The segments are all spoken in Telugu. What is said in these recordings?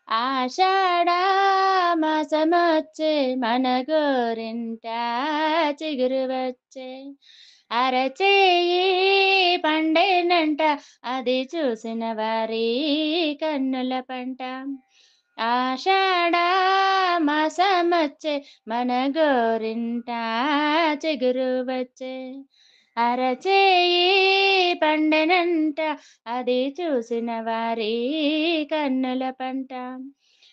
ఆషాఢ మాసమొచ్చే మన గోరింట చిగురు వచ్చే అరచేయి పండేనంట అది చూసిన వారి కన్నుల పంట ఆషాఢ మాసమొచ్చే మన గోరింట చిగురు వచ్చే అరచేయి పండెనంట అది చూసిన వారి కన్నుల పంట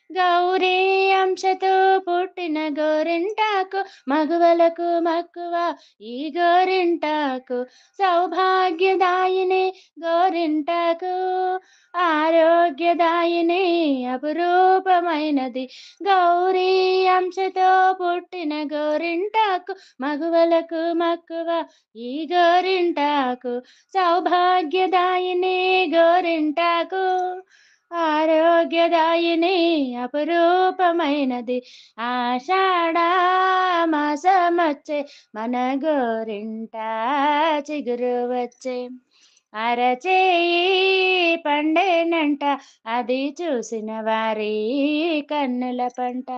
గౌరీ అంశతో పుట్టిన గోరింటాకు మగువలకు మక్కువ ఈ గోరింటాకు సౌభాగ్యదాయిని గోరింటాకు ఆరోగ్యదాయిని అపురూపమైనది గౌరీ అంశతో పుట్టిన గోరింటాకు మగువలకు మక్కువ ఈ గోరింటాకు సౌభాగ్యదాయిని గోరింటాకు ఆరోగ్యదాయిని అపురూపమైనది ఆషాఢ మాసమొచ్చే మన గోరింట చిగురు వచ్చే అరచేయి పండేనంట అది చూసిన వారి కన్నుల పంట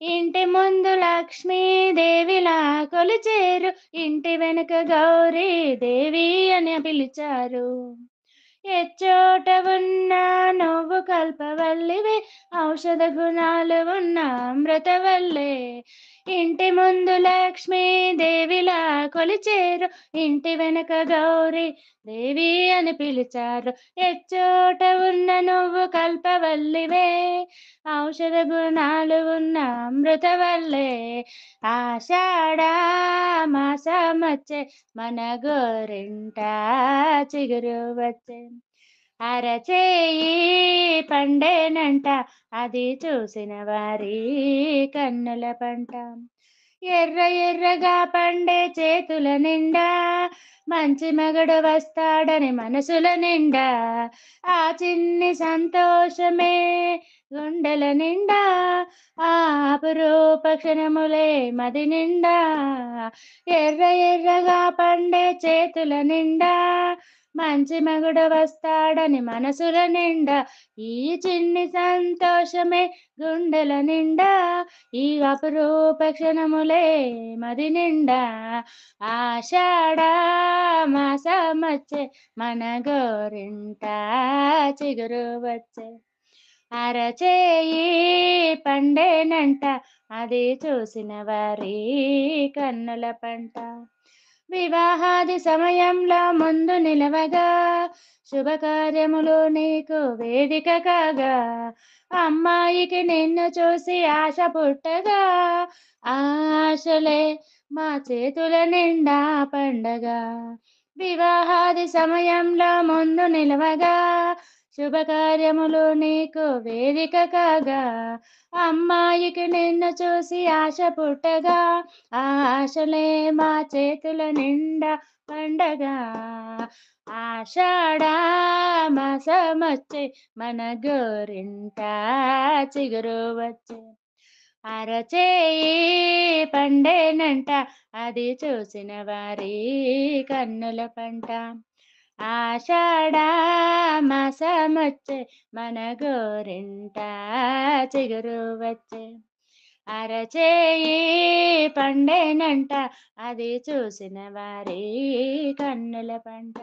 ఇంటి ముందు లక్ష్మీదేవిలా కొలిచేరు ఇంటి వెనుక గౌరీ దేవి అని పిలిచారు ఎచ్చోట ఉన్నా నువ్వు కల్పవల్లివే ఔషధ గుణాలు ఉన్న అమృతవల్లే ఇంటి ముందు లక్ష్మీదేవిలా కొలిచేరు ఇంటి వెనక గౌరీ దేవి అని పిలిచారు ఎచ్చోట ఉన్న నువ్వు కల్పవల్లివే ఔషధ గుణాలు ఉన్న అమృతవల్లే ఆషాఢ మాసమొచ్చే మన గోరింట చిగురు వచ్చే అరచేయి పండేనంట అది చూసిన వారి కన్నుల పంట ఎర్ర ఎర్రగా పండే చేతుల నిండా మంచి మగడు వస్తాడని మనసుల నిండా ఆ చిన్ని సంతోషమే గుండెల నిండా ఆ అపురూప క్షణములే మది నిండా ఎర్ర ఎర్రగా పండే చేతుల నిండా మంచి మగుడు వస్తాడని మనసుల నిండా ఈ చిన్ని సంతోషమే గుండెల నిండా ఈ అపురూప క్షణములే మది నిండా ఆషాఢ మాసమొచ్చే మన గోరింట చిగురు వచ్చే అరచేయి పండేనంట అది చూసిన వారి కన్నుల పంట వివాహాది సమయంలో ముందు నిలవగా శుభకార్యములు నీకు వేదిక కాగా అమ్మాయికి నిన్ను చూసి ఆశ పుట్టగా ఆ ఆశలే మా చేతుల నిండా పండగ వివాహాది సమయంలో ముందు నిలవగా శుభకార్యములు నీకు వేదిక కాగా అమ్మాయికి నిన్ను చూసి ఆశ పుట్టగా ఆ ఆశలే మా చేతుల నిండా పండగ ఆషాఢ మాసమొచ్చే మన గోరింట చిగురు వచ్చే అరచేయి పండేనంట అది చూసిన వారి కన్నుల పంట ఆషాఢ మాసమొచ్చే మన గోరింట చిగురు వచ్చే అరచేయి పండేనంట అది చూసిన వారి కన్నుల పంట